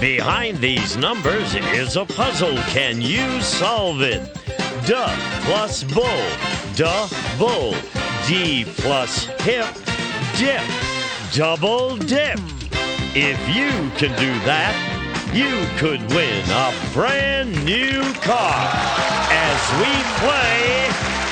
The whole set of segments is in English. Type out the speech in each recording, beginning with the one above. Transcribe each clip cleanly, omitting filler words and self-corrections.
Behind these numbers is a puzzle. Can you solve it? Duh plus bull, duh, bull. D plus hip, dip, double dip. If you can do that, you could win a brand new car as we play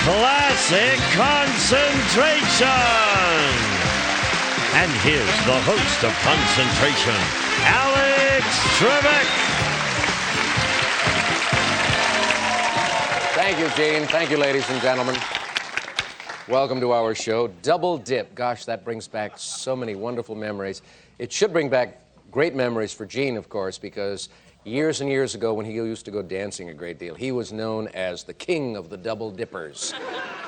Classic Concentration. And here's the host of Concentration, Alex Trebek. Thank you, Gene. Thank you, ladies and gentlemen. Welcome to our show, Double Dip. Gosh, that brings back so many wonderful memories. It should bring back great memories for Gene, of course, because years and years ago when he used to go dancing a great deal, he was known as the king of the double dippers.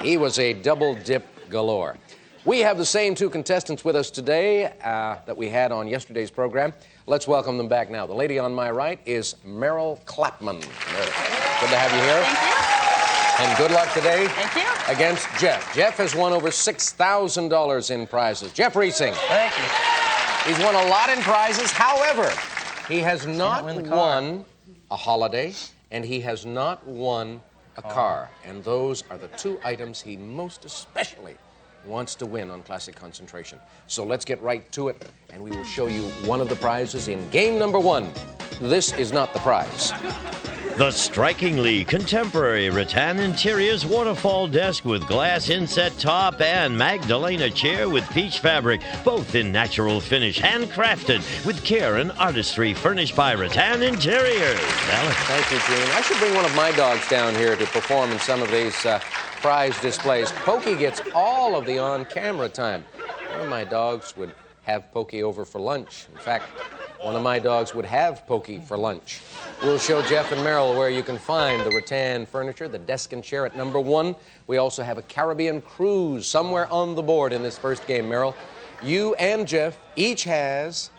He was a double dip galore. We have the same two contestants with us today that we had on yesterday's program. Let's welcome them back now. The lady on my right is Meryl Clapman. Good to have you here. Thank you. And good luck today. Thank you. Against Jeff. Jeff has won over $6,000 in prizes. Jeff Reesing. Thank you. He's won a lot in prizes. However, he has not won a holiday, and he has not won a car. And those are the two items he most especially wants to win on Classic Concentration. So let's get right to it, and we will show you one of the prizes in game number one. This is not the prize. The strikingly contemporary rattan interiors waterfall desk with glass inset top and Magdalena chair with peach fabric, both in natural finish, handcrafted with care and artistry, furnished by Rattan Interiors. Alex. Thank you, Gene. I should bring one of my dogs down here to perform in some of these prize displays. Pokey gets all of the on-camera time. One of my dogs would have Pokey over for lunch. In fact, one of my dogs would have Pokey for lunch. We'll show Jeff and Meryl where you can find the rattan furniture, the desk and chair at number one. We also have a Caribbean cruise somewhere on the board in this first game, Meryl. You and Jeff each has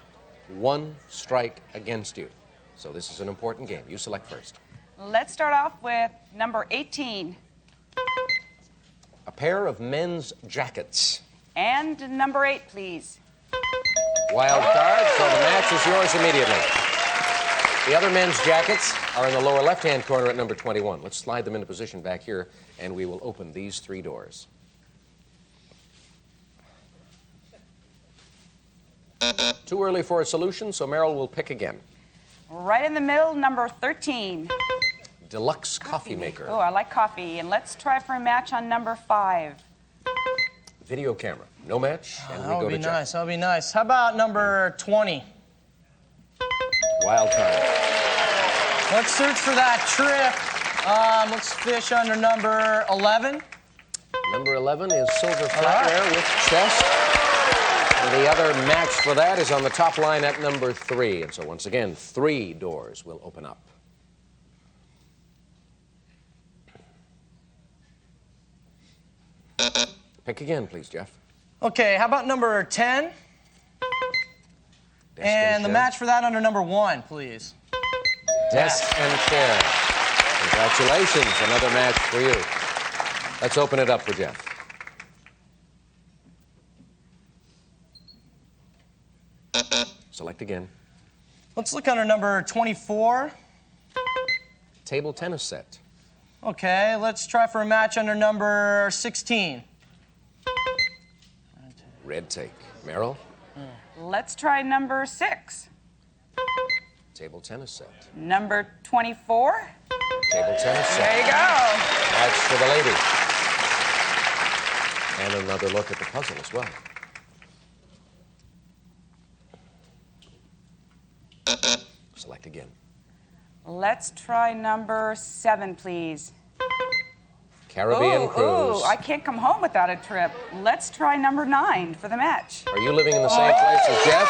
one strike against you. So this is an important game. You select first. Let's start off with number 18. A pair of men's jackets. And number 8, please. Wild card, so the match is yours immediately. The other men's jackets are in the lower left-hand corner at number 21. Let's slide them into position back here, and we will open these three doors. Too early for a solution, so Meryl will pick again. Right in the middle, number 13. Deluxe coffee maker. Oh, I like coffee. And let's try for a match on number 5. Video camera. No match, and we That go would to be Jeff. nice. That would be nice. How about number 20? Wild card. Let's search for that trip. Let's fish under number 11. Number 11 is silver flatware with chest. And the other match for that is on the top line at number 3. And so once again, 3 doors will open up. Pick again, please, Jeff. Okay, how about number 10? Desk And the chair. match for that under number 1, please. Desk and chair. Congratulations, another match for you. Let's open it up for Jeff. Select again. Let's look under number 24. Table tennis set. Okay, let's try for a match under number 16. Red take. Meryl. Let's try number 6. Table tennis set. Number 24. Table tennis set. There you go. That's for the lady. And another look at the puzzle as well. Select again. Let's try number 7, please. Caribbean cruise. I can't come home without a trip. Let's try number 9 for the match. Are you living in the same place as Jeff?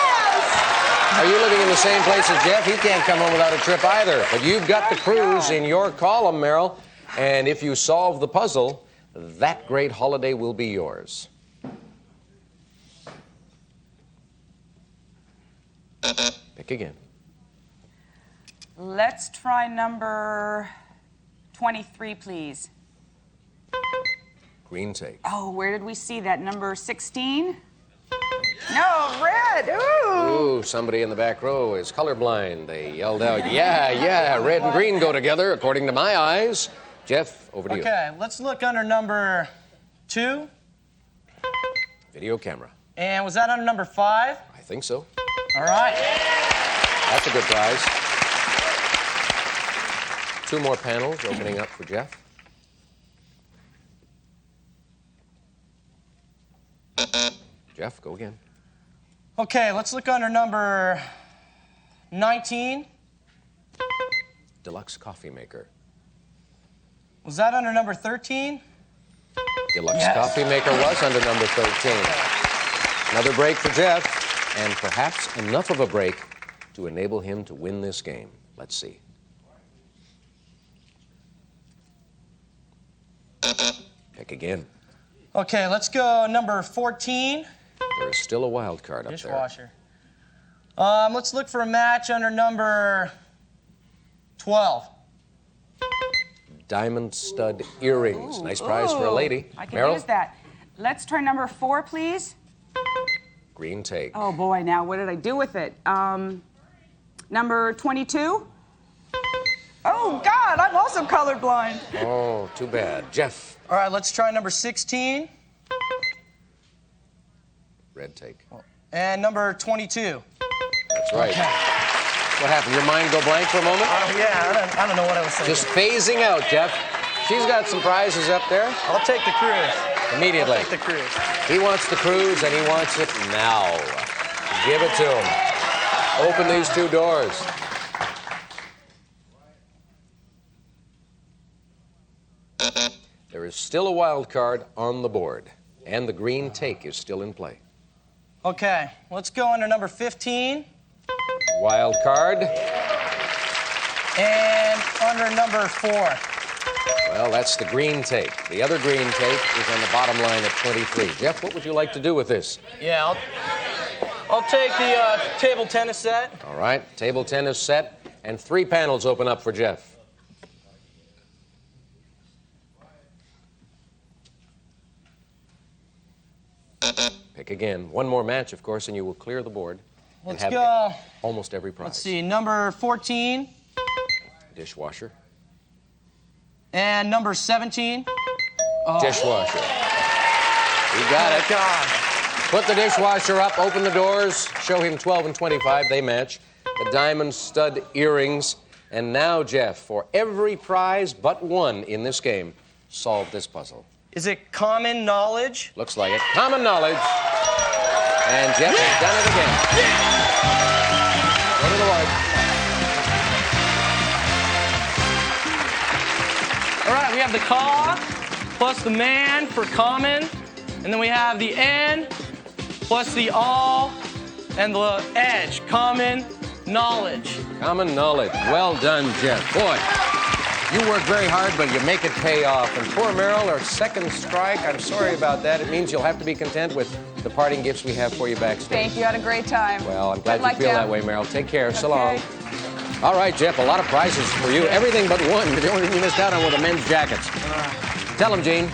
Are you living in the same place as Jeff? He can't come home without a trip either. But you've got the cruise in your column, Meryl. And if you solve the puzzle, that great holiday will be yours. Pick again. Let's try number 23, please. Green take. Oh, where did we see that? Number 16? No, red. Ooh. Ooh, somebody in the back row is colorblind. They yelled out, yeah, red and green go together, according to my eyes. Jeff, over to you. Okay, let's look under number 2. Video camera. And was that under number 5? I think so. All right. That's a good prize. 2 more panels opening up for Jeff. Jeff, go again. Okay, let's look under number 19. Deluxe coffee maker. Was that under number 13? Deluxe Yes. coffee maker was under number 13. Another break for Jeff, and perhaps enough of a break to enable him to win this game. Let's see. Pick again. Okay, let's go number 14. There is still a wild card up there. Dishwasher. Let's look for a match under number 12. Diamond stud earrings. Nice prize for a lady. I can Meryl? use that. Let's try number 4, please. Green take. Oh, boy, now what did I do with it? Number 22? Oh, God, I'm also colorblind. Oh, too bad. Jeff. All right, let's try number 16 Red take. and number 22. That's right. What happened? Your mind go blank for a moment? Yeah, I don't know what I was saying. Just phasing out, Jeff. She's got some prizes up there. I'll take the cruise. Immediately. I'll take the cruise. He wants the cruise, and he wants it now. Give it to him. Open these 2 doors. There is still a wild card on the board, and the green take is still in play. Okay, let's go under number 15 Wild card. and under number 4. Well, that's the green take. The other green take is on the bottom line at 23. Jeff, what would you like to do with this? Yeah, I'll take the table tennis set. All right, table tennis set, and 3 panels open up for Jeff. Pick again. 1 more match, of course, and you will clear the board. Let's and have go. almost every prize. Let's see, number 14 Dishwasher. and number 17. Dishwasher. You got it. God. Put the dishwasher up, open the doors, show him 12 and 25. They match. The diamond stud earrings. And now, Jeff, for every prize but 1 in this game, solve this puzzle. Is it common knowledge? Looks like it. Common knowledge. And Jeff has done it again. Go to the white. All right, we have the ka plus the man for common, and then we have the n plus the all and the edge, common knowledge. Common knowledge. Well done, Jeff. Boy, you work very hard, but you make it pay off. And poor Meryl, her second strike, I'm sorry about that. It means you'll have to be content with the parting gifts we have for you backstage. Thank you. Had a great time. Well, I'm glad Good you luck, feel Jeff. that way, Meryl. Take care. So long. Okay. All right, Jeff, a lot of prizes for you. Everything but 1. The only thing you missed out on were the men's jackets. Tell them, Gene.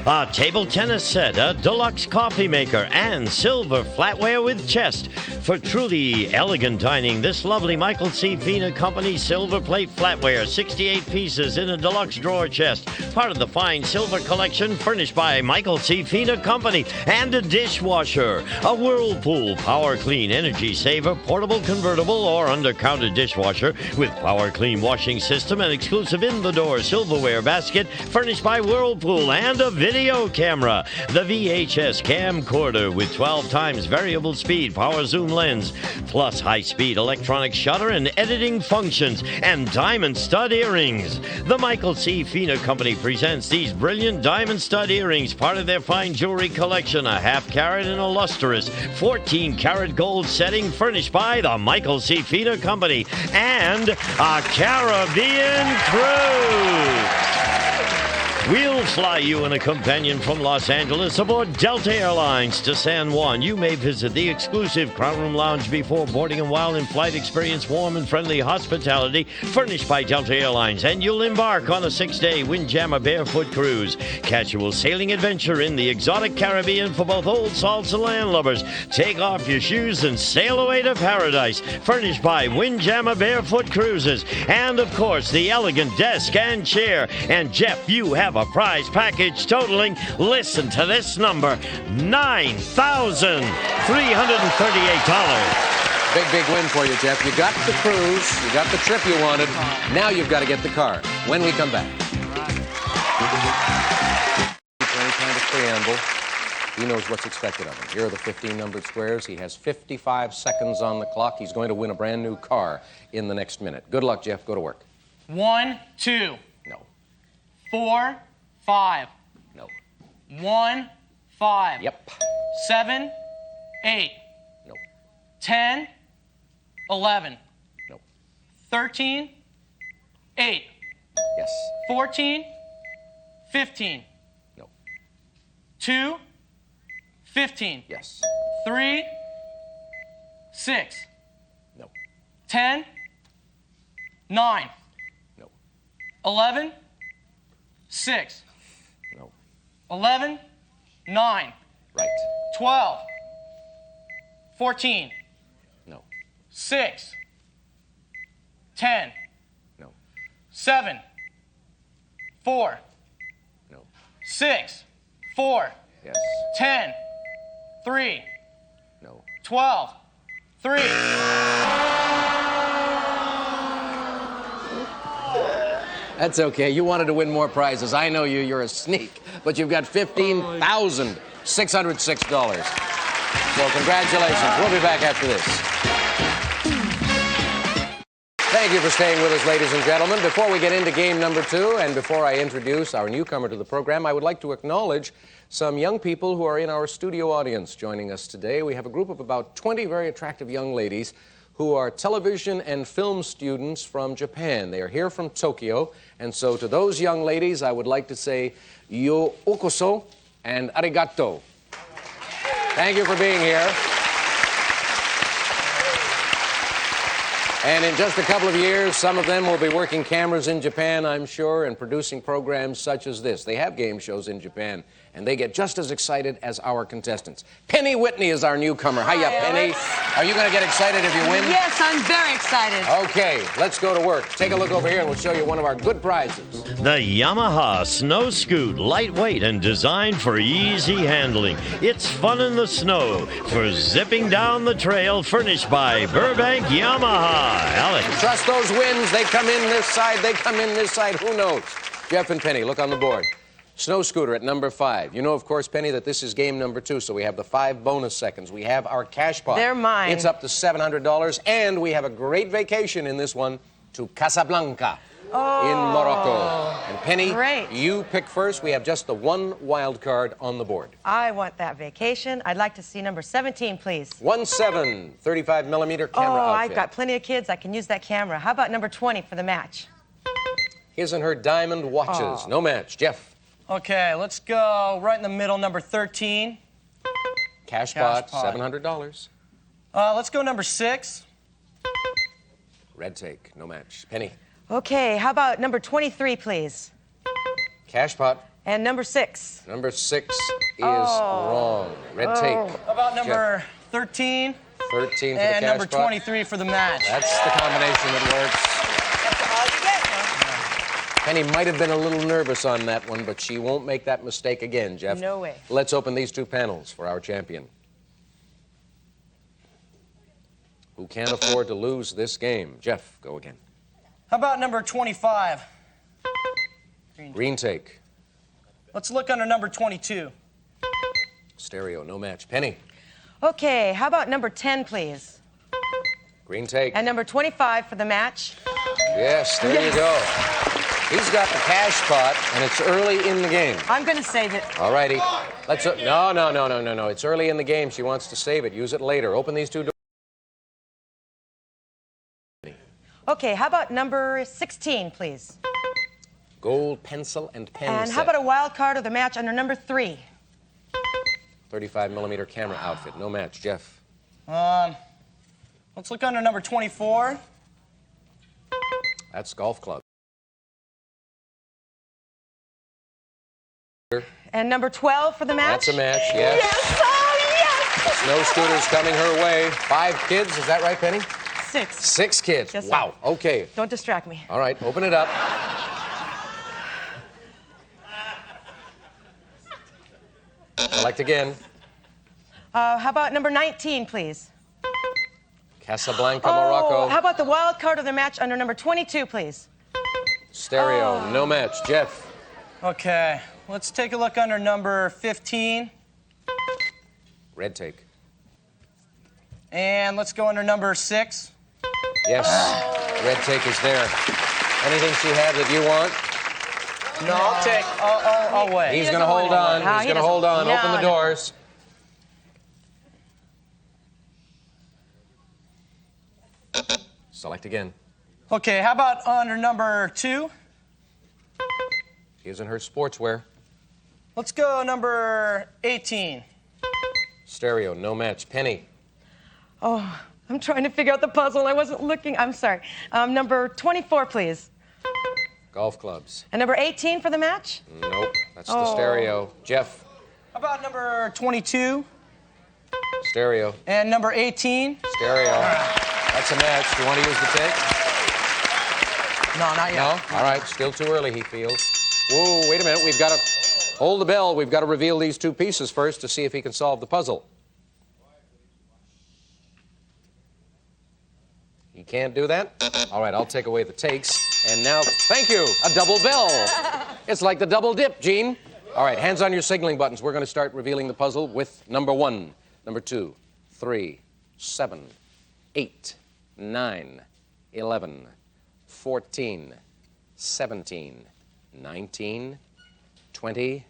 A table tennis set, a deluxe coffee maker, and silver flatware with chest. For truly elegant dining, this lovely Michael C. Fina Company silver plate flatware, 68 pieces in a deluxe drawer chest. Part of the fine silver collection furnished by Michael C. Fina Company. And a dishwasher, a Whirlpool Power Clean Energy Saver, portable, convertible, or under-counter dishwasher with Power Clean washing system and exclusive in-the-door silverware basket furnished by Whirlpool. And a video camera, the VHS camcorder with 12 times variable speed power zoom lens, plus high-speed electronic shutter and editing functions, and diamond stud earrings. The Michael C. Fina Company presents these brilliant diamond stud earrings, part of their fine jewelry collection, a half-carat and a lustrous 14-karat gold setting furnished by the Michael C. Fina Company, and a Caribbean cruise. We'll fly you and a companion from Los Angeles aboard Delta Airlines to San Juan. You may visit the exclusive Crown Room Lounge before boarding, and while in flight, experience warm and friendly hospitality furnished by Delta Airlines. And you'll embark on a 6-day Windjammer barefoot cruise. Casual sailing adventure in the exotic Caribbean for both old salts and landlubbers. Take off your shoes and sail away to paradise. Furnished by Windjammer Barefoot Cruises. And, of course, the elegant desk and chair. And, Jeff, you have a prize package totaling, listen to this number, $9,338. Big win for you, Jeff. You got the cruise, you got the trip you wanted. Now you've got to get the car. When we come back. For any kind of preamble, he knows what's expected of him. Here are the 15 numbered squares. He has 55 seconds on the clock. He's going to win a brand new car in the next minute. Good luck, Jeff. Go to work. 1, 2. No. 4, 5. No. 1, 5. Yep. 7, 8. No. 10, 11. No. 13, 8. Yes. 14, 15. No. 2, 15. Yes. 3, 6. No. 10, 9. No. 11, 6. No. 11, 9. Right. 12, 14. No. 6, 10. No. 7, 4. No. 6, 4. Yes. 10, 3. No. 12, 3. That's okay. You wanted to win more prizes. I know you. You're a sneak. But you've got $15,606. So congratulations. We'll be back after this. Thank you for staying with us, ladies and gentlemen. Before we get into game number 2, and before I introduce our newcomer to the program, I would like to acknowledge some young people who are in our studio audience joining us today. We have a group of about 20 very attractive young ladies who are television and film students from Japan. They are here from Tokyo, and so to those young ladies, I would like to say, yo okoso and arigato. Thank you for being here. And in just a couple of years, some of them will be working cameras in Japan, I'm sure, and producing programs such as this. They have game shows in Japan, and they get just as excited as our contestants. Penny Whitney is our newcomer. Hiya, Penny. Are you going to get excited if you win? Yes, I'm very excited. Okay, let's go to work. Take a look over here, and we'll show you one of our good prizes. The Yamaha Snow Scoot, lightweight and designed for easy handling. It's fun in the snow for zipping down the trail, furnished by Burbank Yamaha. Alex. Trust those winds. They come in this side, they come in this side. Who knows? Jeff and Penny, look on the board. Snow scooter at number 5. You know, of course, Penny, that this is game number 2, so we have the 5 bonus seconds. We have our cash pot. They're mine. It's up to $700, and we have a great vacation in this one to Casablanca in Morocco. And Penny, Great. you pick first. We have just the one wild card on the board. I want that vacation. I'd like to see number 17, please. 1-7, 35mm camera Oh, outfit. I've got plenty of kids. I can use that camera. How about number 20 for the match? His and her diamond watches. Oh. No match. Jeff. Okay, let's go right in the middle, number 13. Cash pot, pot. $700. Let's go number 6. Red take, no match. Penny. Okay, how about number 23, please? Cash pot. And number 6. Number 6 is wrong. Red take. How about number 13? 13 for the And cash number pot. 23 for the match. That's the combination that works. Penny might have been a little nervous on that one, but she won't make that mistake again, Jeff. No way. Let's open these 2 panels for our champion, who can't afford to lose this game. Jeff, go again. How about number 25? Green take. Let's look under number 22. Stereo, no match. Penny. Okay, how about number 10, please? Green take. And number 25 for the match? Yes, there you go. He's got the cash pot, and it's early in the game. I'm going to save it. All righty. Let's. No. It's early in the game. She wants to save it. Use it later. Open these 2 doors. Okay, how about number 16, please? Gold pencil and pen And set. how about a wild card of the match under number 3? 35mm camera outfit. No match. Jeff. Let's look under number 24. That's golf club. And number 12 for the match? That's a match, yes. Yes! Oh, yes! Snow scooters coming her way. 5 kids, is that right, Penny? 6. 6 kids. Yes, sir. Wow. Okay. Don't distract me. All right, open it up. Select again. How about number 19, please? Casablanca, Morocco. How about the wild card of the match under number 22, please? Stereo, no match. Jeff. Okay, let's take a look under number 15. Red take. And let's go under number 6. Yes, red take is there. Anything she had that you want? No, I'll wait. He's going to hold on. No, He's he going to doesn't. hold on. No, Open the no. doors. Select again. Okay, how about under number 2? His and her sportswear. Let's go number 18. Stereo, no match. Penny. Oh, I'm trying to figure out the puzzle. I wasn't looking. I'm sorry. Number 24, please. Golf clubs. And number 18 for the match? Nope, that's the stereo. Jeff. How about number 22? Stereo. And number 18? Stereo. That's a match. Do you want to use the tape? No, not yet. No? All right, still too early, he feels. Whoa, wait a minute. We've got to hold the bell. We've got to reveal these 2 pieces first to see if he can solve the puzzle. He can't do that? All right, I'll take away the takes. And now, thank you, a double bell. It's like the double dip, Gene. All right, hands on your signaling buttons. We're going to start revealing the puzzle with number 1, number 2, 3, 7, 8, 9, 11, 14, 17, 19, 20.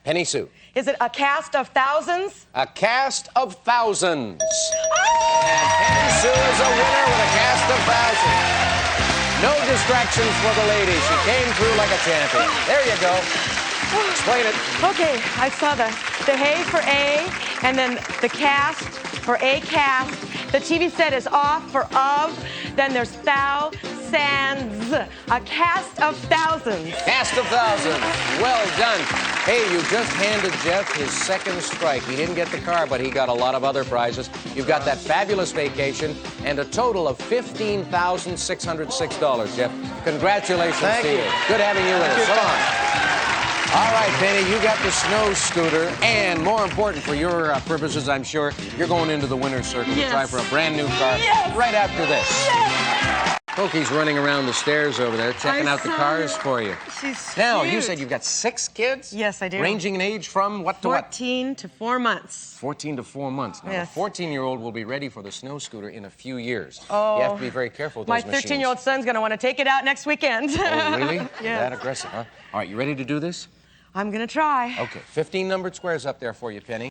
Penny Sue. Is it a cast of thousands? A cast of thousands. And Penny Sue is a winner with a cast of thousands. No distractions for the lady. She came through like a champion. There you go. Explain it. Okay, I saw the hay for A, and then the cast for a cast. The TV set is off for of. Then there's thousands. A cast of thousands. Cast of thousands. Well done. Hey, you just handed Jeff his 2nd strike. He didn't get the car, but he got a lot of other prizes. You've got that fabulous vacation and a total of $15,606, Jeff. Congratulations to you. Good having you with us. Come on. All right, Penny, you got the snow scooter, and more important for your purposes, I'm sure, you're going into the winner's circle to try for a brand new car right after this. Pokey's running around the stairs over there, checking out the cars for you. She's Now, cute. you said you've got 6 kids? Yes, I do. Ranging in age from what to what? 14 to 4 months. 14 to 4 months. Now, Yes. the 14-year-old will be ready for the snow scooter in a few years. Oh. You have to be very careful with My those machines. 13-year-old son's going to want to take it out next weekend. Oh, really? Yes. That aggressive, huh? All right, you ready to do this? I'm going to try. Okay, 15 numbered squares up there for you, Penny.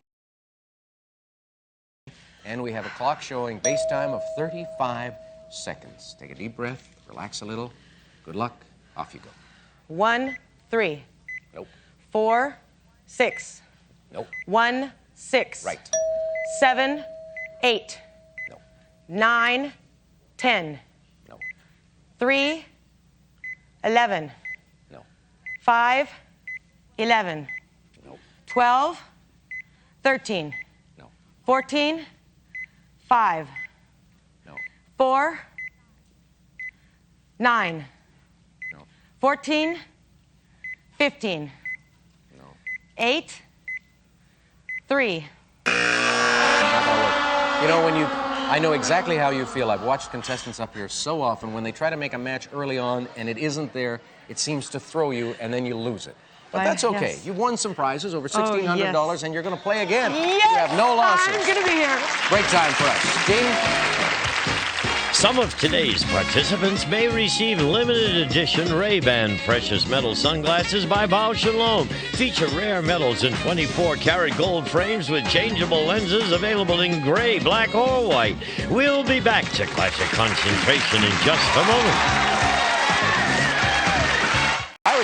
And we have a clock showing base time of 35 seconds. Take a deep breath, relax a little. Good luck. Off you go. 1, 3. Nope. 4, 6. Nope. 1, 6. Right. 7, 8. No. 9, 10. No. 3, 11. No. 5, 11. No. 12, 13. No. 14, 5. No. 4, 9. No. 14, 15. No. 8, 3. You know, I know exactly how you feel. I've watched contestants up here so often. When they try to make a match early on and it isn't there, it seems to throw you and then you lose it. But that's okay. Yes. You won some prizes, over $1,600, yes. and you're going to play again. Yes, You have no losses. I'm going to be here. Great time for us. Gene? Some of today's participants may receive limited edition Ray-Ban precious metal sunglasses by Bausch & Lomb. Feature rare metals in 24-karat gold frames with changeable lenses available in gray, black, or white. We'll be back to Classic Concentration in just a moment.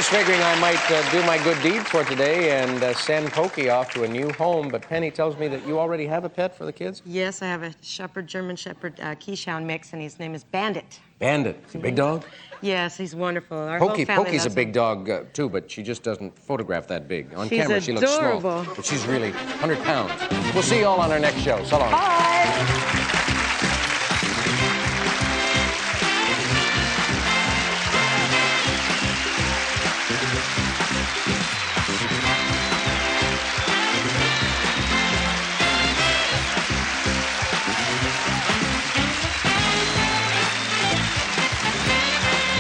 was figuring I might do my good deed for today and send Pokey off to a new home, but Penny tells me that you already have a pet for the kids? Yes, I have a Shepherd, German Shepherd, Keeshond mix, and his name is Bandit. Bandit. Is he a big dog? Yes, he's wonderful. Our whole family Pokey's a loves big him. dog, too, but she just doesn't photograph that big. On She's camera, she looks small. adorable. But she's really 100 pounds. We'll see you all on our next show. So long. Bye.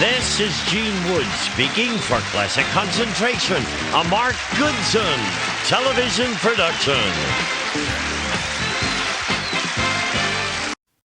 This is Gene Wood speaking for Classic Concentration, a Mark Goodson television production.